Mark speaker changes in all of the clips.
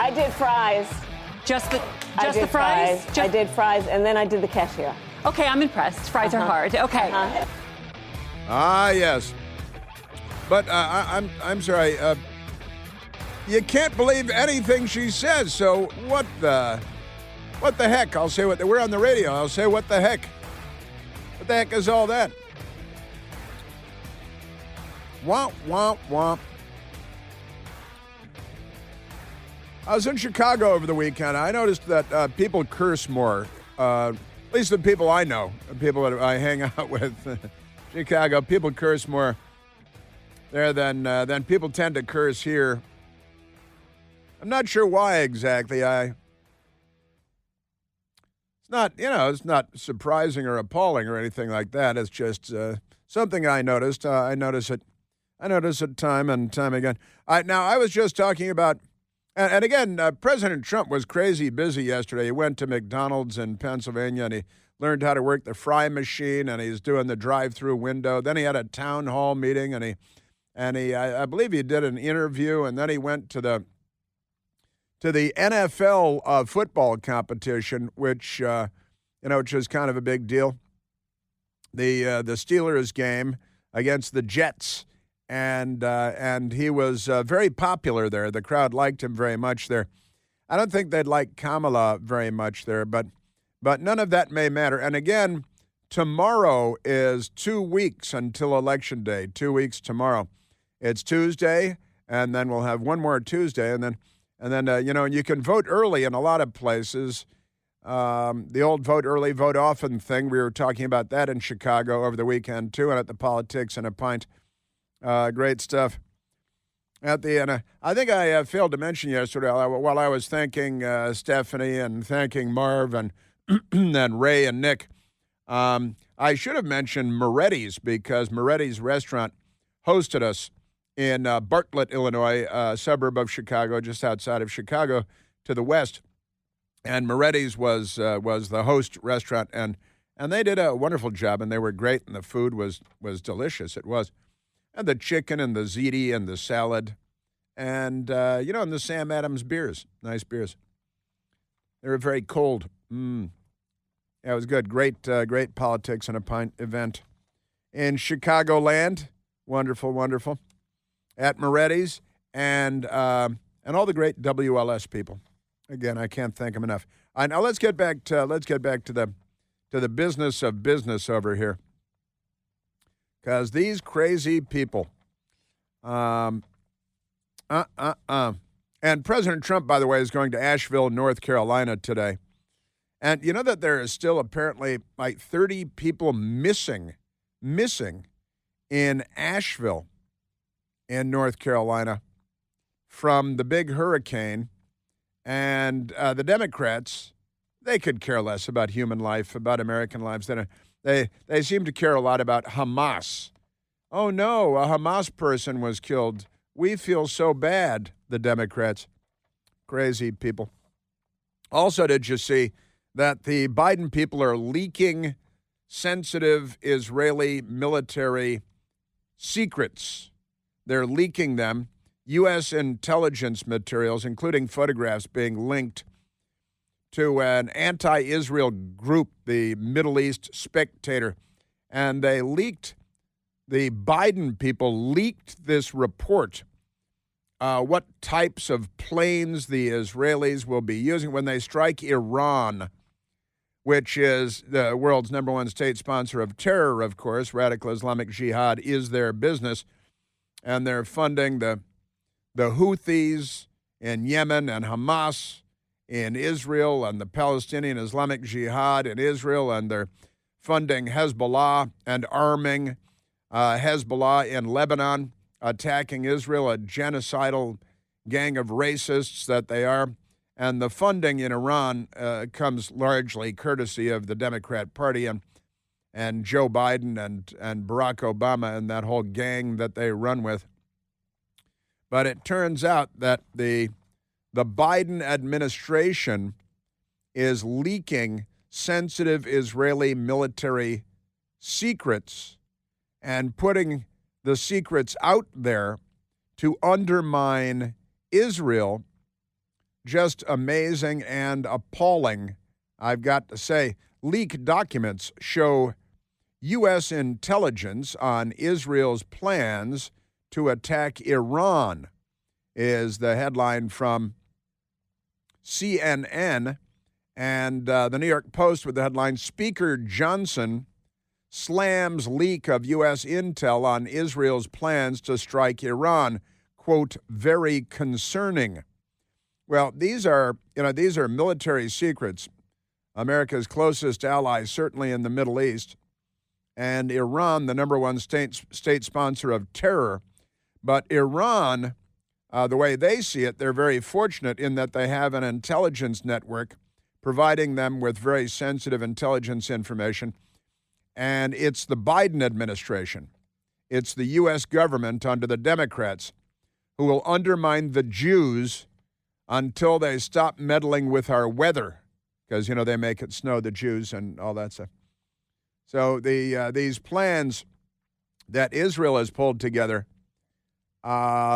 Speaker 1: I did fries.
Speaker 2: Just the fries?
Speaker 1: I did fries, and then I did the cashier.
Speaker 2: Okay, I'm impressed. Fries are hard. Okay.
Speaker 3: Ah, yes. But I'm sorry. You can't believe anything she says. So what the heck? I'll say we're on the radio. I'll say what the heck. What the heck is all that? Womp, womp, womp. I was in Chicago over the weekend. I noticed that people curse more, at least the people I know, the people that I hang out with. Chicago, people curse more there than people tend to curse here. I'm not sure why exactly. It's not surprising or appalling or anything like that. It's just something I noticed. I notice it time and time again. Now, I was just talking about, and again, President Trump was crazy busy yesterday. He went to McDonald's in Pennsylvania, and he learned how to work the fry machine, and he's doing the drive-through window. Then he had a town hall meeting, and I believe he did an interview, and then he went to the NFL football competition, which is kind of a big deal. The Steelers game against the Jets. And he was very popular there. The crowd liked him very much there. I don't think they'd like Kamala very much there, but none of that may matter. And again, tomorrow is 2 weeks until Election Day. 2 weeks tomorrow. It's Tuesday, and then we'll have one more Tuesday, and then you can vote early in a lot of places. The old vote early, vote often thing. We were talking about that in Chicago over the weekend too, and at the Politics and a Pint. Great stuff. At the end, I think I failed to mention yesterday while I was thanking Stephanie and thanking Marv and and Ray and Nick. I should have mentioned Moretti's, because Moretti's restaurant hosted us in Bartlett, Illinois, a suburb of Chicago, just outside of Chicago to the west. And Moretti's was the host restaurant, and they did a wonderful job, and they were great, and the food was delicious. It was. And the chicken and the ziti and the salad and the Sam Adams beers. Nice beers. They were very cold. Yeah, it was good. Great Politics and a Pint event in Chicagoland. Wonderful, wonderful. At Moretti's and all the great WLS people. Again, I can't thank them enough. Now let's get back to the business of business over here. Because these crazy people, And President Trump, by the way, is going to Asheville, North Carolina today. And you know that there is still apparently like 30 people missing in Asheville in North Carolina from the big hurricane. And the Democrats, they could care less about human life, about American lives. They seem to care a lot about Hamas. Oh, no, a Hamas person was killed. We feel so bad, the Democrats. Crazy people. Also, did you see that the Biden people are leaking sensitive Israeli military secrets? They're leaking them. U.S. intelligence materials, including photographs being linked to an anti-Israel group, the Middle East Spectator. And the Biden people leaked this report, what types of planes the Israelis will be using when they strike Iran, which is the world's number one state sponsor of terror, of course. Radical Islamic Jihad is their business, and they're funding the Houthis in Yemen and Hamas in Israel and the Palestinian Islamic Jihad in Israel, and they're funding Hezbollah and arming Hezbollah in Lebanon, attacking Israel, a genocidal gang of racists that they are. And the funding in Iran comes largely courtesy of the Democrat Party and Joe Biden and Barack Obama and that whole gang that they run with. But it turns out that the Biden administration is leaking sensitive Israeli military secrets and putting the secrets out there to undermine Israel just amazing and appalling, I've got to say. Leaked documents show U.S. intelligence on Israel's plans to attack Iran, is the headline from CNN. And the New York Post with the headline, Speaker Johnson slams leak of U.S. intel on Israel's plans to strike Iran. Quote, very concerning. Well, these are military secrets. America's closest ally, certainly in the Middle East, and Iran, the number one state sponsor of terror. But Iran, the way they see it, they're very fortunate in that they have an intelligence network providing them with very sensitive intelligence information. And it's the Biden administration, it's the U.S. government under the Democrats who will undermine the Jews until they stop meddling with our weather, because, they make it snow, the Jews, and all that stuff. So these plans that Israel has pulled together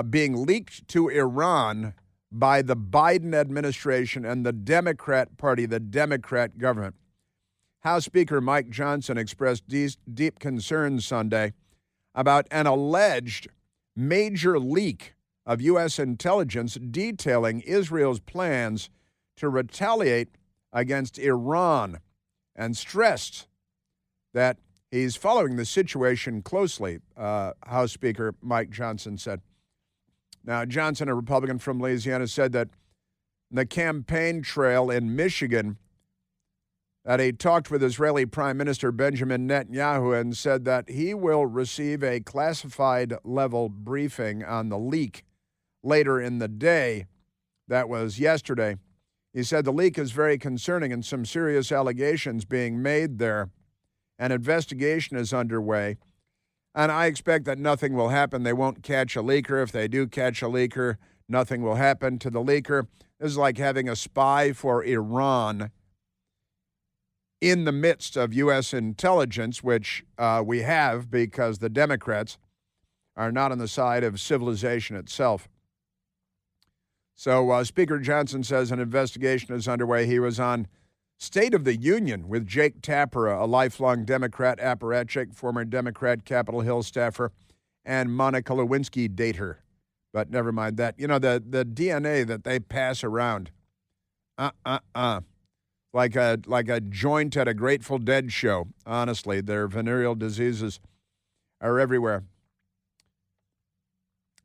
Speaker 3: being leaked to Iran by the Biden administration and the Democrat Party, the Democrat government. House Speaker Mike Johnson expressed deep concerns Sunday about an alleged major leak of U.S. intelligence detailing Israel's plans to retaliate against Iran, and stressed that he's following the situation closely, House Speaker Mike Johnson said. Now, Johnson, a Republican from Louisiana, said that the campaign trail in Michigan, that he talked with Israeli Prime Minister Benjamin Netanyahu and said that he will receive a classified level briefing on the leak later in the day. That was yesterday. He said the leak is very concerning and some serious allegations being made there. An investigation is underway, and I expect that nothing will happen. They won't catch a leaker. If they do catch a leaker, nothing will happen to the leaker. This is like having a spy for Iran in the midst of U.S. intelligence, which we have because the Democrats are not on the side of civilization itself. So Speaker Johnson says an investigation is underway. He was on State of the Union with Jake Tapper, a lifelong Democrat apparatchik, former Democrat Capitol Hill staffer, and Monica Lewinsky dater. But never mind that. The DNA that they pass around, like a joint at a Grateful Dead show. Honestly, their venereal diseases are everywhere.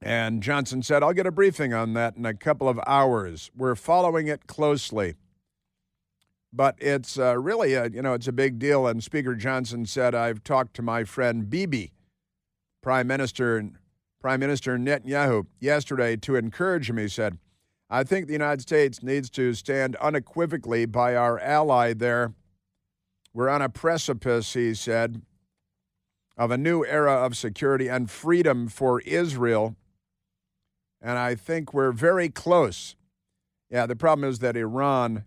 Speaker 3: And Johnson said, I'll get a briefing on that in a couple of hours. We're following it closely. But it's really, it's a big deal. And Speaker Johnson said, I've talked to my friend Bibi, Prime Minister Netanyahu, yesterday to encourage him. He said, I think the United States needs to stand unequivocally by our ally there. We're on a precipice, he said, of a new era of security and freedom for Israel. And I think we're very close. Yeah, the problem is that Iran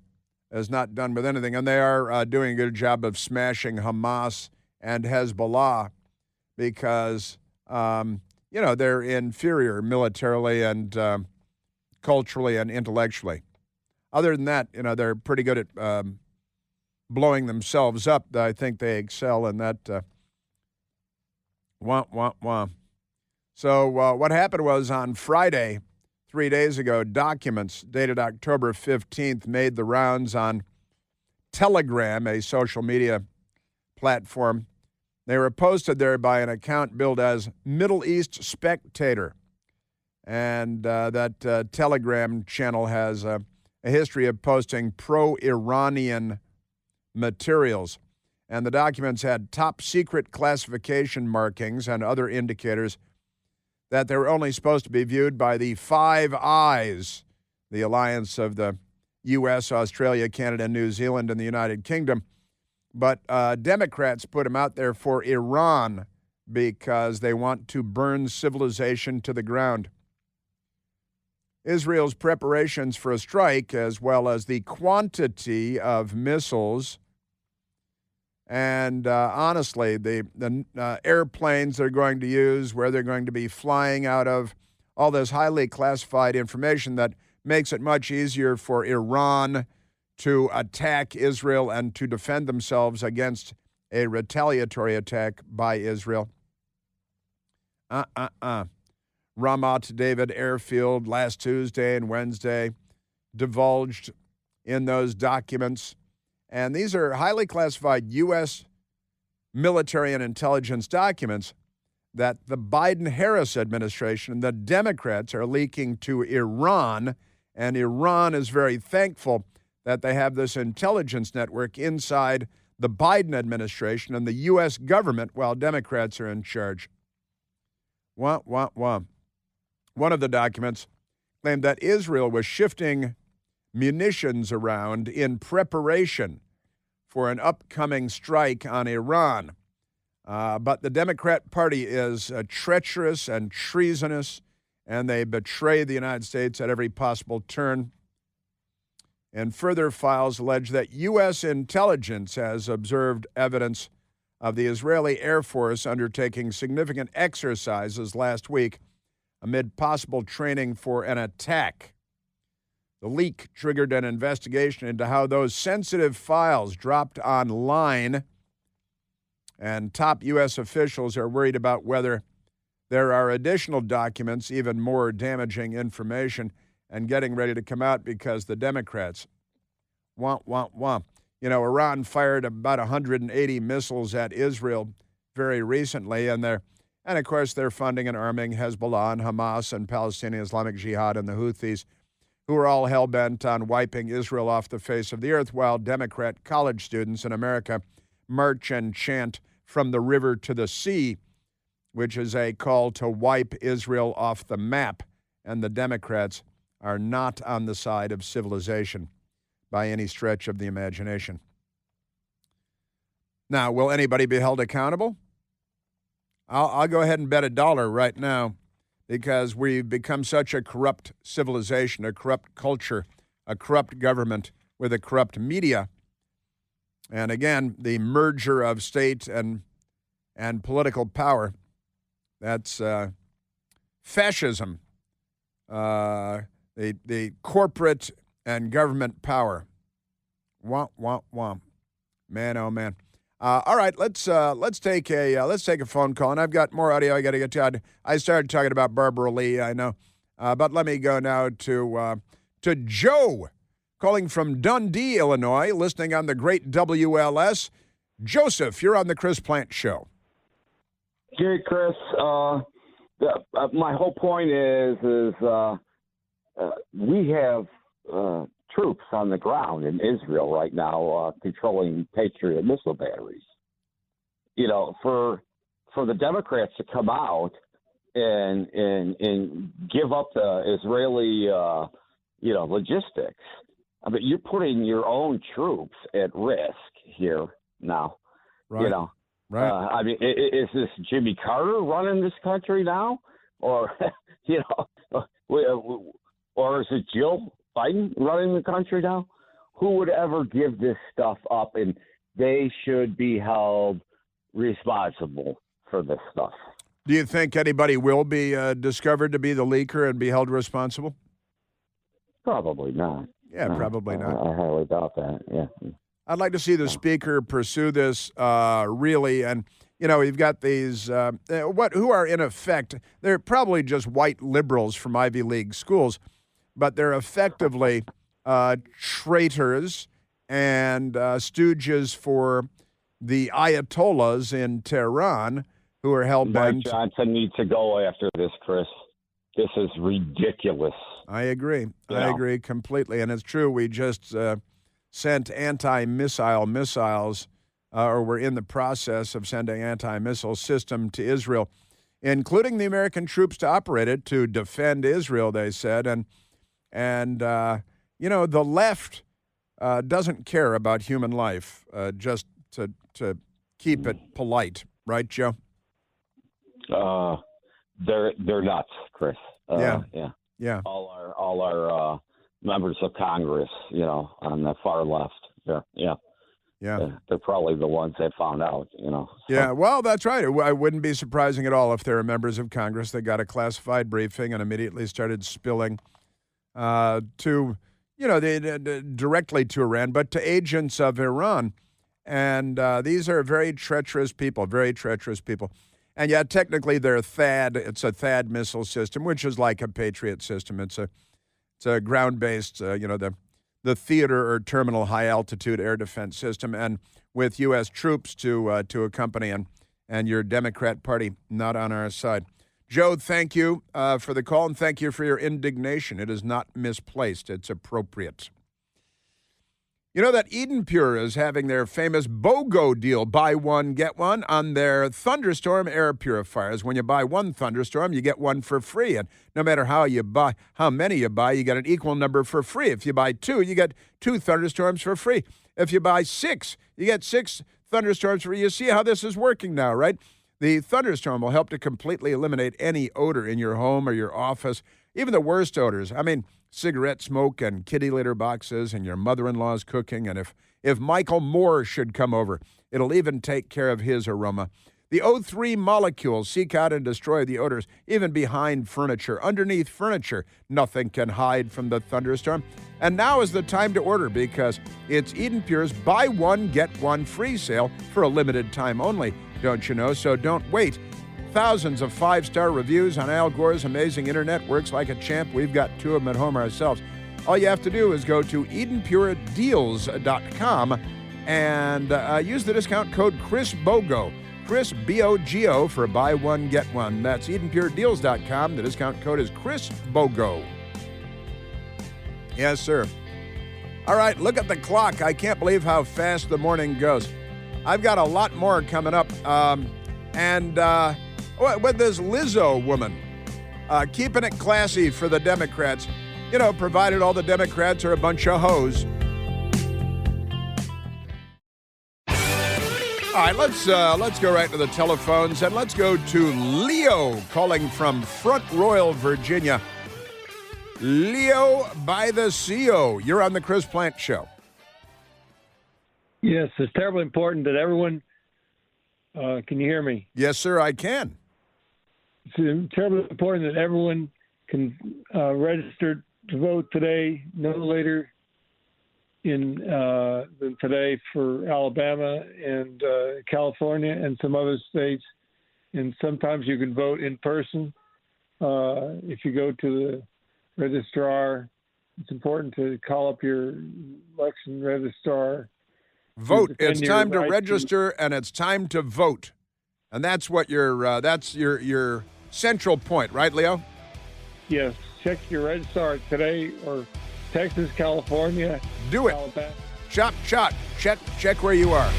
Speaker 3: is not done with anything, and they are doing a good job of smashing Hamas and Hezbollah because, they're inferior militarily and culturally and intellectually. Other than that, they're pretty good at blowing themselves up. I think they excel in that. So what happened was on Friday, 3 days ago, documents dated October 15th made the rounds on Telegram, a social media platform. They were posted there by an account billed as Middle East Spectator. And that Telegram channel has a history of posting pro-Iranian materials. And the documents had top secret classification markings and other indicators that they were only supposed to be viewed by the Five Eyes, the alliance of the U.S., Australia, Canada, New Zealand, and the United Kingdom. But Democrats put them out there for Iran because they want to burn civilization to the ground. Israel's preparations for a strike, as well as the quantity of missiles and honestly, the airplanes they're going to use, where they're going to be flying out of, all this highly classified information that makes it much easier for Iran to attack Israel and to defend themselves against a retaliatory attack by Israel. Ramat David Airfield last Tuesday and Wednesday divulged in those documents. And these are highly classified U.S. military and intelligence documents that the Biden-Harris administration and the Democrats are leaking to Iran. And Iran is very thankful that they have this intelligence network inside the Biden administration and the U.S. government while Democrats are in charge. One of the documents claimed that Israel was shifting munitions around in preparation for an upcoming strike on Iran. But the Democrat Party is treacherous and treasonous, and they betray the United States at every possible turn. And further files allege that U.S. intelligence has observed evidence of the Israeli Air Force undertaking significant exercises last week amid possible training for an attack. The leak triggered an investigation into how those sensitive files dropped online, and top U.S. officials are worried about whether there are additional documents, even more damaging information, and getting ready to come out because the Democrats Iran fired about 180 missiles at Israel very recently, and of course they're funding and arming Hezbollah and Hamas and Palestinian Islamic Jihad and the Houthis, who are all hell-bent on wiping Israel off the face of the earth, while Democrat college students in America march and chant from the river to the sea, which is a call to wipe Israel off the map. And the Democrats are not on the side of civilization by any stretch of the imagination. Now, will anybody be held accountable? I'll go ahead and bet $1 right now, because we've become such a corrupt civilization, a corrupt culture, a corrupt government with a corrupt media. And again, the merger of state and political power, that's fascism, the corporate and government power. Womp. Man, oh man. All right, let's take a phone call, and I've got more audio I got to get to. I started talking about Barbara Lee, I know, but let me go now to Joe, calling from Dundee, Illinois, listening on the great WLS. Joseph, you're on the Chris Plant Show.
Speaker 4: Gary, Chris, my whole point is we have troops on the ground in Israel right now controlling Patriot missile batteries. You know, for the Democrats to come out and give up the Israeli logistics, I mean, you're putting your own troops at risk here now.
Speaker 3: Right.
Speaker 4: You know,
Speaker 3: right.
Speaker 4: I mean, is this Jimmy Carter running this country now, or or is it Jill Biden running the country now? Who would ever give this stuff up? And they should be held responsible for this stuff.
Speaker 3: Do you think anybody will be discovered to be the leaker and be held responsible?
Speaker 4: Probably not.
Speaker 3: Yeah,
Speaker 4: No,
Speaker 3: I
Speaker 4: highly doubt that. Yeah.
Speaker 3: I'd like to see the speaker pursue this really, and you've got these who are in effect, they're probably just white liberals from Ivy League schools, but they're effectively traitors and stooges for the Ayatollahs in Tehran, who are hell-bent.
Speaker 4: Mike Johnson needs to go after this, Chris. This is ridiculous.
Speaker 3: I agree. I agree completely. And it's true, we just sent anti-missile missiles, or we're in the process of sending anti-missile system to Israel, including the American troops to operate it to defend Israel, they said. And the left doesn't care about human life, just to keep it polite. Right, Joe?
Speaker 4: They're nuts, Chris.
Speaker 3: Yeah.
Speaker 4: All our members of Congress, on the far left. Yeah. They're probably the ones that found out, So.
Speaker 3: Yeah, well, that's right. It wouldn't be surprising at all if there are members of Congress that got a classified briefing and immediately started spilling to, directly to Iran, but to agents of Iran. And these are very treacherous people, very treacherous people. And yet, technically, they're THAAD. It's a THAAD missile system, which is like a Patriot system. It's a ground-based, the theater or terminal high-altitude air defense system, and with U.S. troops to accompany, and your Democrat Party not on our side. Joe, thank you for the call, and thank you for your indignation. It is not misplaced. It's appropriate. You know that Eden Pure is having their famous BOGO deal, buy one, get one, on their Thunderstorm air purifiers. When you buy one Thunderstorm, you get one for free. And no matter how many you buy, you get an equal number for free. If you buy two, you get two Thunderstorms for free. If you buy six, you get six Thunderstorms for free. You see how this is working now, right? The Thunderstorm will help to completely eliminate any odor in your home or your office, even the worst odors. I mean, cigarette smoke and kitty litter boxes and your mother-in-law's cooking. And if Michael Moore should come over, it'll even take care of his aroma. The O3 molecules seek out and destroy the odors, even behind furniture, underneath furniture. Nothing can hide from the Thunderstorm. And now is the time to order because it's Eden Pure's buy one, get one free sale for a limited time only, don't you know? So don't wait. Thousands of five-star reviews on Al Gore's amazing internet. Works like a champ. We've got two of them at home ourselves. All you have to do is go to EdenPureDeals.com and use the discount code ChrisBogo. Chris, B-O-G-O, for buy one, get one. That's EdenPureDeals.com. The discount code is ChrisBogo. Yes, sir. All right, look at the clock. I can't believe how fast the morning goes. I've got a lot more coming up. With this Lizzo woman, keeping it classy for the Democrats, provided all the Democrats are a bunch of hoes. All right, let's go right to the telephones, and let's go to Leo calling from Front Royal, Virginia. Leo by the CO. You're on the Chris Plant Show.
Speaker 5: Yes, it's terribly important that everyone. Can you hear me?
Speaker 3: Yes, sir, I can.
Speaker 5: It's terribly important that everyone can register to vote today, no later than today for Alabama and California and some other states. And sometimes you can vote in person. If you go to the registrar, it's important to call up your election registrar.
Speaker 3: Vote. It's time to register, and it's time to vote. And that's what that's your central point, right, Leo?
Speaker 5: Yes. Check your registrar today, or Texas, California.
Speaker 3: Do it.
Speaker 5: Alabama.
Speaker 3: Chop. Check where you are.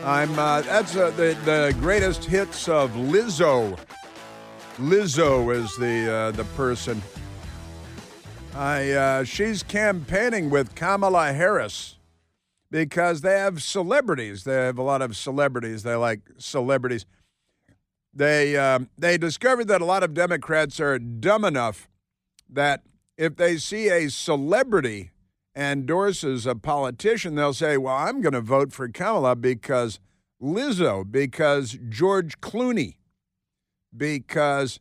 Speaker 3: That's the greatest hits of Lizzo. Lizzo is the person. She's campaigning with Kamala Harris because they have celebrities. They have a lot of celebrities. They like celebrities. They discovered that a lot of Democrats are dumb enough that if they see a celebrity endorses a politician, they'll say, well, I'm going to vote for Kamala because Lizzo, because George Clooney, because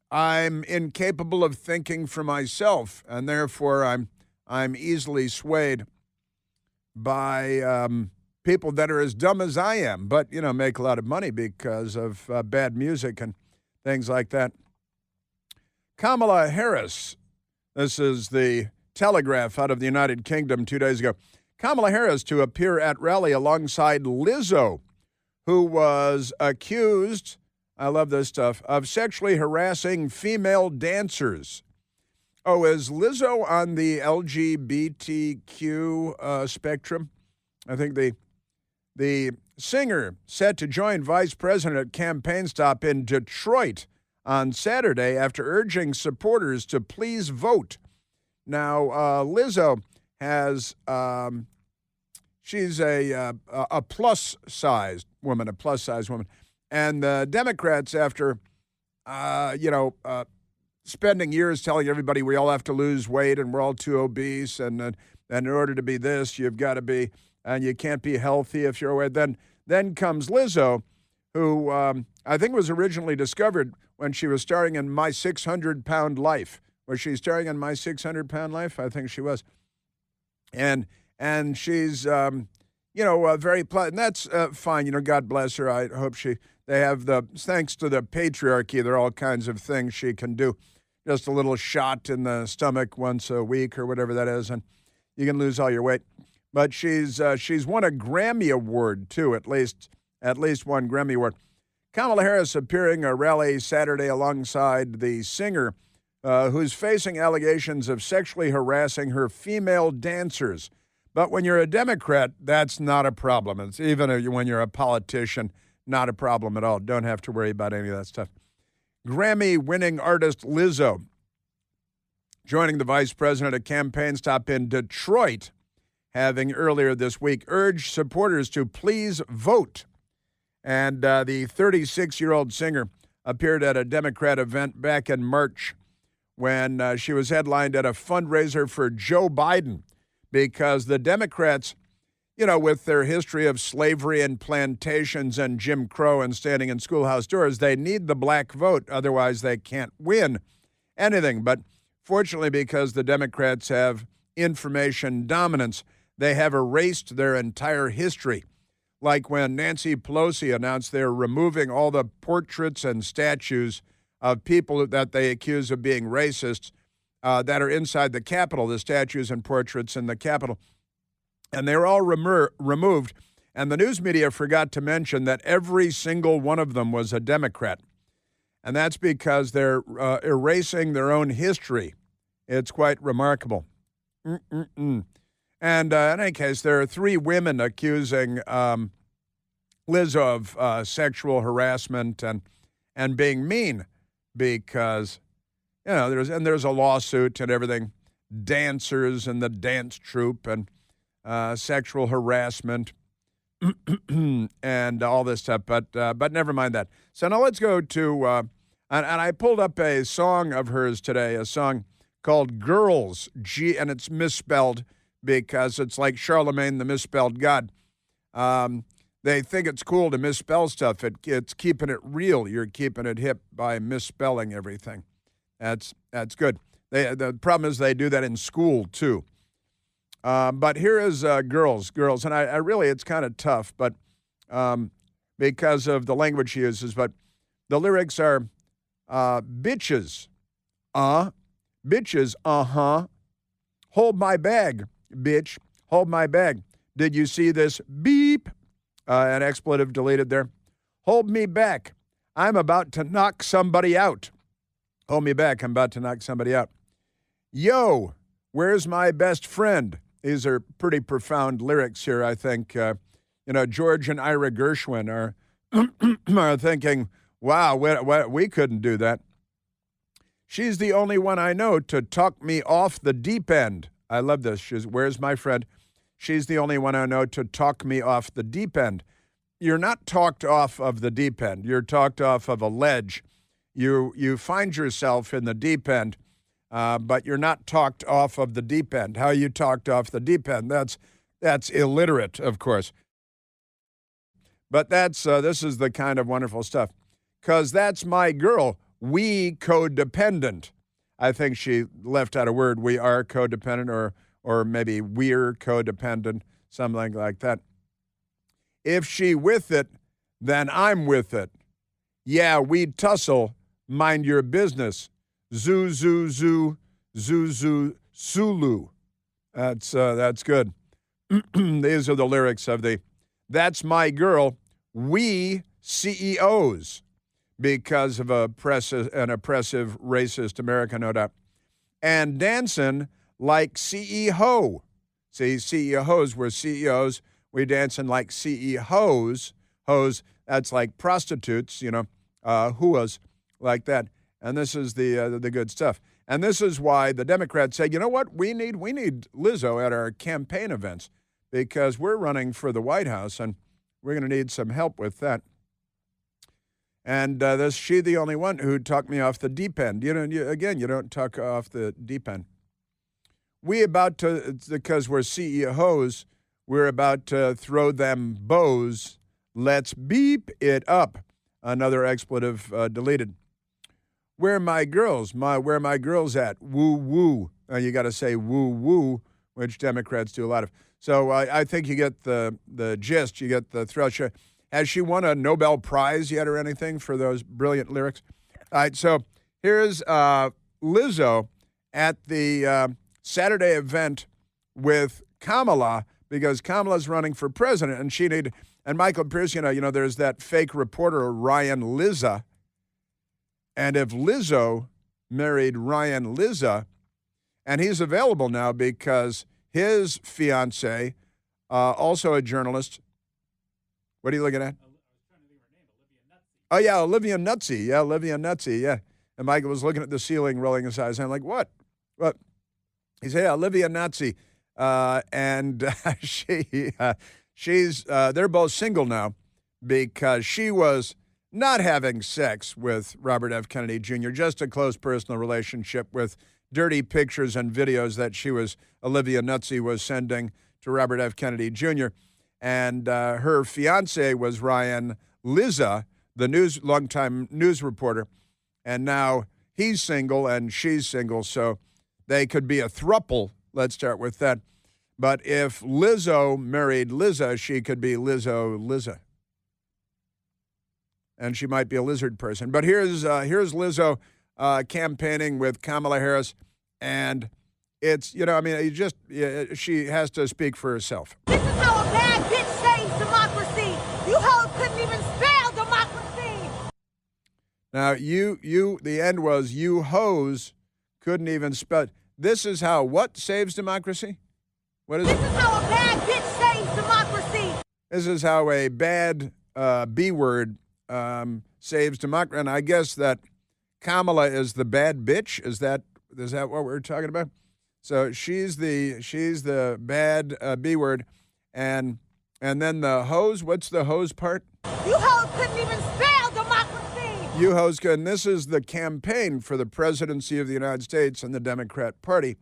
Speaker 3: I'm incapable of thinking for myself, and therefore I'm easily swayed by people that are as dumb as I am, but make a lot of money because of bad music and things like that. Kamala Harris, this is the Telegraph out of the United Kingdom 2 days ago. Kamala Harris to appear at rally alongside Lizzo, who was accused, I love this stuff, of sexually harassing female dancers. Oh, is Lizzo on the LGBTQ spectrum? I think the singer set to join Vice President at campaign stop in Detroit on Saturday after urging supporters to please vote. Now, Lizzo has, she's a plus-sized woman, And the Democrats, after, spending years telling everybody we all have to lose weight and we're all too obese, and in order to be this, you've got to be, and you can't be healthy if you're aware. Then comes Lizzo, who I think was originally discovered when she was starring in My 600-Pound Life. Was she starring in My 600-Pound Life? I think she was. And she's, very pleasant. And that's fine. God bless her. I hope they have thanks to the patriarchy, there are all kinds of things she can do. Just a little shot in the stomach once a week or whatever that is, and you can lose all your weight. But she's won a Grammy Award, too, at least one Grammy Award. Kamala Harris appearing at a rally Saturday alongside the singer who's facing allegations of sexually harassing her female dancers. But when you're a Democrat, that's not a problem. It's even when you're a politician, not a problem at all. Don't have to worry about any of that stuff. Grammy-winning artist Lizzo joining the vice president at a campaign stop in Detroit, having earlier this week urged supporters to please vote. And the 36-year-old singer appeared at a Democrat event back in March when she was headlined at a fundraiser for Joe Biden because the Democrats, with their history of slavery and plantations and Jim Crow and standing in schoolhouse doors, they need the black vote. Otherwise, they can't win anything. But fortunately, because the Democrats have information dominance, they have erased their entire history. Like when Nancy Pelosi announced they're removing all the portraits and statues of people that they accuse of being racists that are inside the Capitol, the statues and portraits in the Capitol. And they were all removed. And the news media forgot to mention that every single one of them was a Democrat. And that's because they're erasing their own history. It's quite remarkable. And in any case, there are 3 women accusing Lizzo of sexual harassment and being mean because, there's a lawsuit and everything, dancers and the dance troupe and sexual harassment and all this stuff. But never mind that. So now let's go to, and I pulled up a song of hers today, a song called Girls, and it's misspelled because it's like Charlemagne the misspelled God. They think it's cool to misspell stuff. It's keeping it real. You're keeping it hip by misspelling everything. That's good. The problem is they do that in school, too. But here is Girls. And I really, it's kind of tough, but because of the language she uses. But the lyrics are, bitches, bitches, hold my bag, bitch, hold my bag. Did you see this beep? An expletive deleted there. Hold me back. I'm about to knock somebody out. Hold me back. I'm about to knock somebody out. Yo, where's my best friend? These are pretty profound lyrics here, I think. George and Ira Gershwin are thinking, wow, we couldn't do that. She's the only one I know to talk me off the deep end. I love this. Where's my friend? She's the only one I know to talk me off the deep end. You're not talked off of the deep end. You're talked off of a ledge. You find yourself in the deep end, but you're not talked off of the deep end. How you talked off the deep end? That's illiterate, of course. But this is the kind of wonderful stuff. 'Cause that's my girl. We codependent. I think she left out a word. We are codependent, or maybe we're codependent, something like that. If she with it, then I'm with it. Yeah, we tussle. Mind your business. Zoo, zoo, zoo, zoo, zoo, Sulu. That's good. These are the lyrics of That's My Girl. We CEOs, because of an oppressive, racist America, no doubt. And dancing like CEO. See, CEOs were CEOs. We dancing like CEOs. Hoes, that's like prostitutes, whoas, like that. And this is the good stuff. And this is why the Democrats say, you know what, we need Lizzo at our campaign events because we're running for the White House and we're going to need some help with that. And she the only one who talked me off the deep end. You don't talk off the deep end. Because we're CEOs, we're about to throw them bows Let's beep it up. Another expletive deleted. Where my girls? Where my girls at? Woo woo. You got to say woo woo, which Democrats do a lot of. So I think you get the gist. You get the thrill. Has she won a Nobel Prize yet or anything for those brilliant lyrics? All right. So here's Lizzo at the Saturday event with Kamala, because Kamala's running for president, and Michael Pierce, there's that fake reporter, Ryan Lizzo. And if Lizzo married Ryan Lizzo, and he's available now because his fiance, also a journalist. What are you looking at? Oh, yeah, Olivia Nutsey. Yeah, Olivia Nutsey, yeah. And Michael was looking at the ceiling, rolling his eyes. I'm like, what? What? He said, yeah, Olivia Nutsey. And they're both single now because she was not having sex with Robert F. Kennedy Jr., just a close personal relationship with dirty pictures and videos that Olivia Nutsey was sending to Robert F. Kennedy Jr. And her fiance was Ryan Lizzo, the longtime news reporter. And now he's single and she's single, so they could be a throuple. Let's start with that. But if Lizzo married Lizzo, she could be Lizzo. And she might be a lizard person. But here's Lizzo campaigning with Kamala Harris, and it's, she has to speak for herself.
Speaker 6: This is how a bad bitch saves democracy. You hoes couldn't even spell democracy.
Speaker 3: Now, the end was you hoes couldn't even spell. This is how what saves democracy? What is it?
Speaker 6: This is how a bad bitch saves democracy.
Speaker 3: This is how a bad B word saves democracy. And I guess that Kamala is the bad bitch. Is that what we're talking about? So she's the bad B word, and then the hose. What's the hose part?
Speaker 6: You hoes couldn't even spell democracy.
Speaker 3: You hoes could. And this is the campaign for the presidency of the United States and the Democrat Party.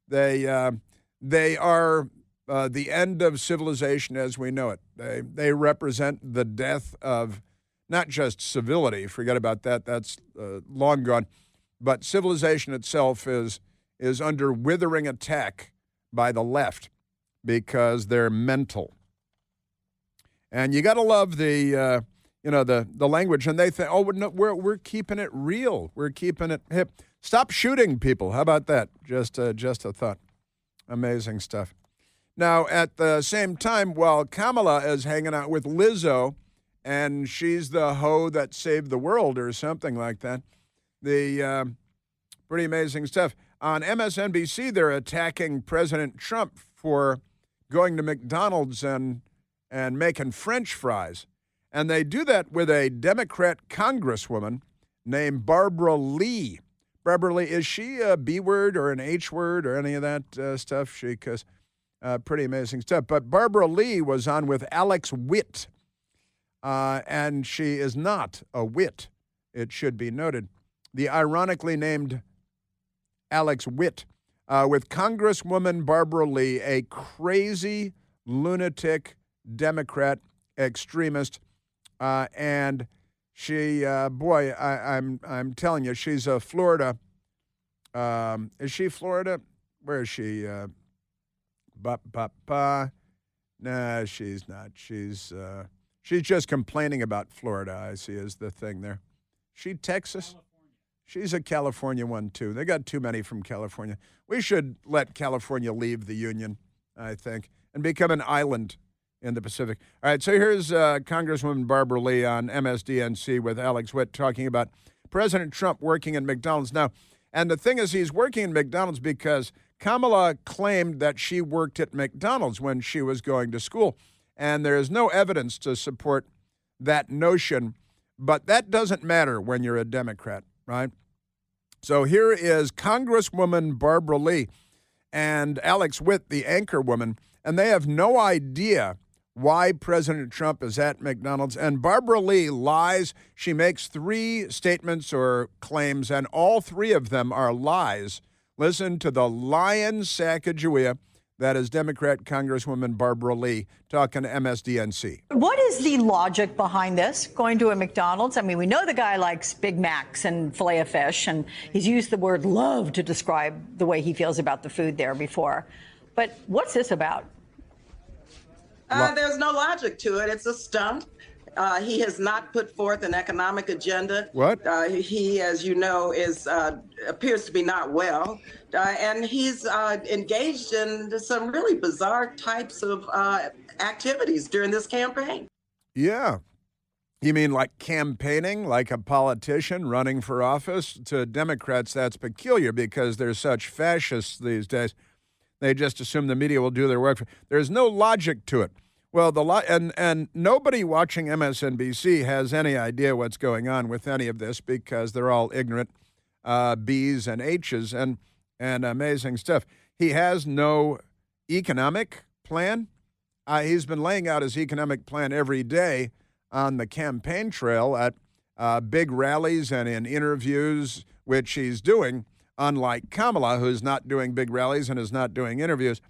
Speaker 3: They are the end of civilization as we know it. They represent the death of not just civility, forget about that, that's long gone, but civilization itself is under withering attack by the left because they're mental. And you got to love the language. And they think, oh, no, we're keeping it real. We're keeping it hip. Stop shooting people. How about that? Just a thought. Amazing stuff. Now, at the same time, while Kamala is hanging out with Lizzo, and she's the hoe that saved the world or something like that. Pretty amazing stuff. On MSNBC, they're attacking President Trump for going to McDonald's and making French fries. And they do that with a Democrat congresswoman named Barbara Lee. Barbara Lee, is she a B word or an H word or any of that stuff? Because pretty amazing stuff. But Barbara Lee was on with Alex Witt. And she is not a wit, it should be noted. The ironically named Alex Witt, with Congresswoman Barbara Lee, a crazy, lunatic Democrat extremist, and she, I'm telling you, she's a Florida. Is she Florida? Where is she? Nah, she's not. She's just complaining about Florida, I see, is the thing there. She Texas? California. She's a California one, too. They got too many from California. We should let California leave the Union, I think, and become an island in the Pacific. All right, so here's Congresswoman Barbara Lee on MSDNC with Alex Witt talking about President Trump working in McDonald's. Now, and the thing is, he's working in McDonald's because Kamala claimed that she worked at McDonald's when she was going to school. And there is no evidence to support that notion, but that doesn't matter when you're a Democrat, right? So here is Congresswoman Barbara Lee and Alex Witt, the anchor woman, and they have no idea why President Trump is at McDonald's. And Barbara Lee lies. She makes 3 statements or claims, and all 3 of them are lies. Listen to the lying Sacagawea. That is Democrat Congresswoman Barbara Lee talking to MSDNC.
Speaker 7: What is the logic behind this, going to a McDonald's? I mean, we know the guy likes Big Macs and filet of fish, and he's used the word love to describe the way he feels about the food there before. But what's this about?
Speaker 8: There's no logic to it. It's a stunt. He has not put forth an economic agenda.
Speaker 3: What?
Speaker 8: He, as you know, appears to be not well, and he's engaged in some really bizarre types of activities during this campaign.
Speaker 3: Yeah. You mean like campaigning, like a politician running for office? To Democrats, that's peculiar because they're such fascists these days. They just assume the media will do their work. There's no logic to it. Well, and nobody watching MSNBC has any idea what's going on with any of this because they're all ignorant B's and H's and amazing stuff. He has no economic plan. He's been laying out his economic plan every day on the campaign trail at big rallies and in interviews, which he's doing, unlike Kamala, who's not doing big rallies and is not doing interviews.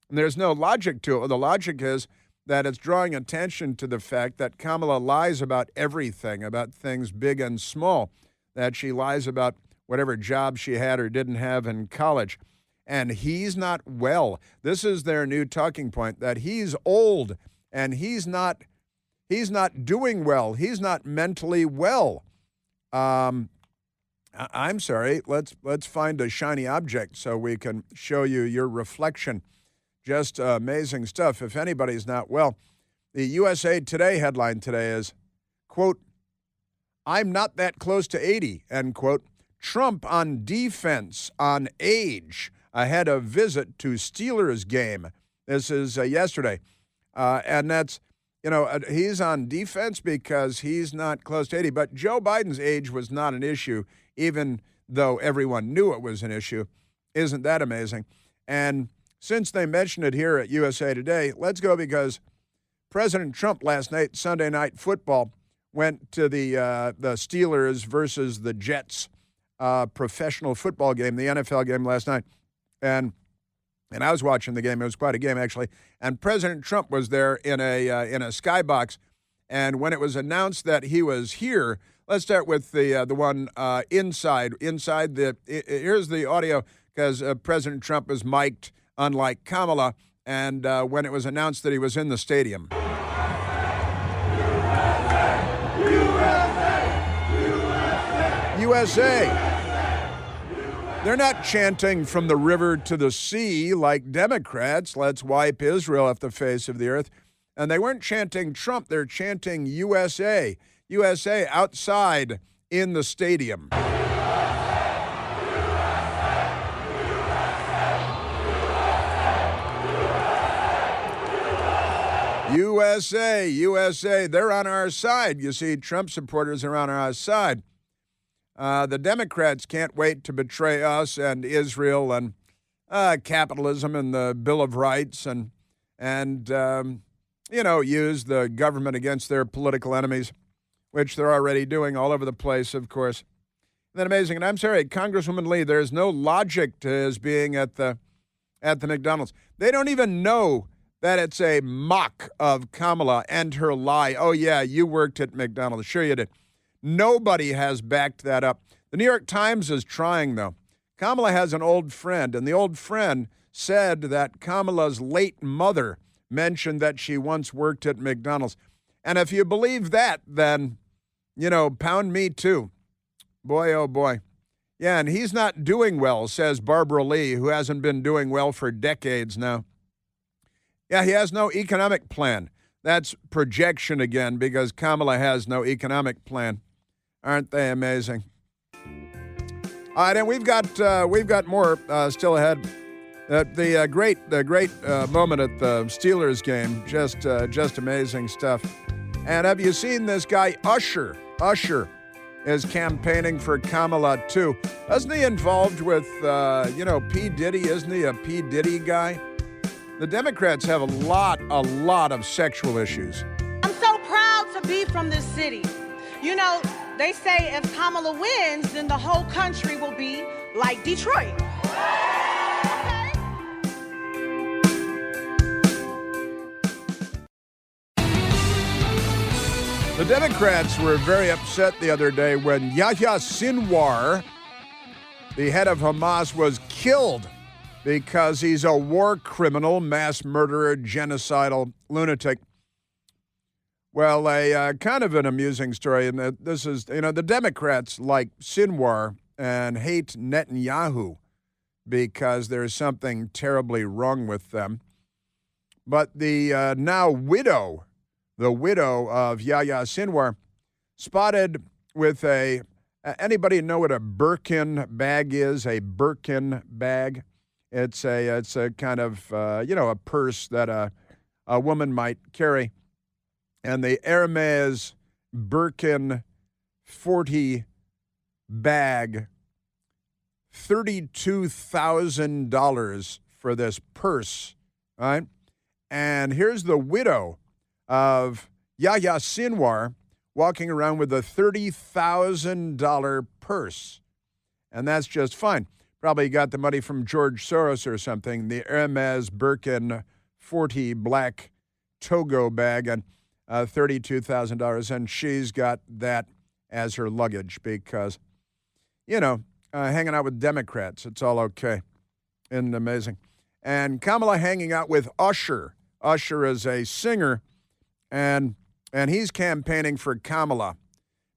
Speaker 3: And there's no logic to it. Well, the logic is that it's drawing attention to the fact that Kamala lies about everything, about things big and small, that she lies about whatever job she had or didn't have in college. And he's not well. This is their new talking point, that he's old and he's not doing well. He's not mentally well. I'm sorry. Let's find a shiny object so we can show you your reflection. Just amazing stuff. If anybody's not well, the USA Today headline today is, quote, "I'm not that close to 80, end quote. Trump on defense on age ahead of visit to Steelers game." This is yesterday. And that's, he's on defense because he's not close to 80. But Joe Biden's age was not an issue, even though everyone knew it was an issue. Isn't that amazing? And since they mentioned it here at USA Today, let's go because President Trump last night, Sunday Night Football, went to the Steelers versus the Jets professional football game, the NFL game last night. And I was watching the game. It was quite a game, actually. And President Trump was there in a skybox. And when it was announced that he was here, let's start with the one inside. Here's the audio because President Trump is mic'd, unlike Kamala, and when it was announced that he was in the stadium. USA! They're not chanting from the river to the sea like Democrats, let's wipe Israel off the face of the earth. And they weren't chanting Trump, they're chanting USA. USA outside in the stadium. USA, USA, they're on our side. You see, Trump supporters are on our side. The Democrats can't wait to betray us and Israel and capitalism and the Bill of Rights and use the government against their political enemies, which they're already doing all over the place, of course. Isn't that amazing? And I'm sorry, Congresswoman Lee, there's no logic to his being at the McDonald's. They don't even know that it's a mock of Kamala and her lie. Oh, yeah, you worked at McDonald's. Sure you did. Nobody has backed that up. The New York Times is trying, though. Kamala has an old friend, and the old friend said that Kamala's late mother mentioned that she once worked at McDonald's. And if you believe that, then, pound me too. Boy, oh boy. Yeah, and he's not doing well, says Barbara Lee, who hasn't been doing well for decades now. Yeah, he has no economic plan. That's projection again because Kamala has no economic plan. Aren't they amazing? All right, and we've got more still ahead. The great moment at the Steelers game, just amazing stuff. And have you seen this guy Usher? Usher is campaigning for Kamala too. Isn't he involved with P. Diddy? Isn't he a P. Diddy guy? The Democrats have a lot of sexual issues.
Speaker 6: I'm so proud to be from this city. They say if Kamala wins, then the whole country will be like Detroit. Okay?
Speaker 3: The Democrats were very upset the other day when Yahya Sinwar, the head of Hamas, was killed because he's a war criminal, mass murderer, genocidal lunatic. Well, a kind of an amusing story, and this is, the Democrats like Sinwar and hate Netanyahu because there's something terribly wrong with them. But the now widow, the widow of Yahya Sinwar, spotted with anybody know what a Birkin bag is? A Birkin bag? It's a kind of, a purse that a woman might carry. And the Hermes Birkin 40 bag, $32,000 for this purse, right? And here's the widow of Yahya Sinwar walking around with a $30,000 purse. And that's just fine. Probably got the money from George Soros or something, the Hermes Birkin 40 black Togo bag, and $32,000. And she's got that as her luggage because, hanging out with Democrats, it's all okay. Isn't it amazing? And Kamala hanging out with Usher. Usher is a singer, and he's campaigning for Kamala.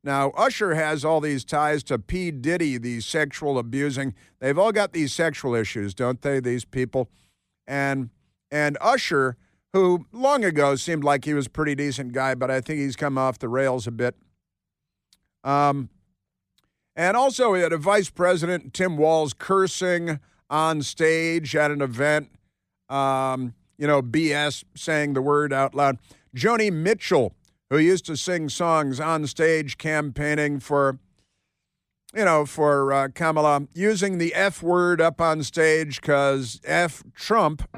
Speaker 3: Now, Usher has all these ties to P. Diddy, the sexual abusing. They've all got these sexual issues, don't they, these people? And Usher, who long ago seemed like he was a pretty decent guy, but I think he's come off the rails a bit. And also we had a vice president, Tim Walz, cursing on stage at an event. BS, saying the word out loud. Joni Mitchell, who used to sing songs on stage campaigning for Kamala, using the F word up on stage because F Trump.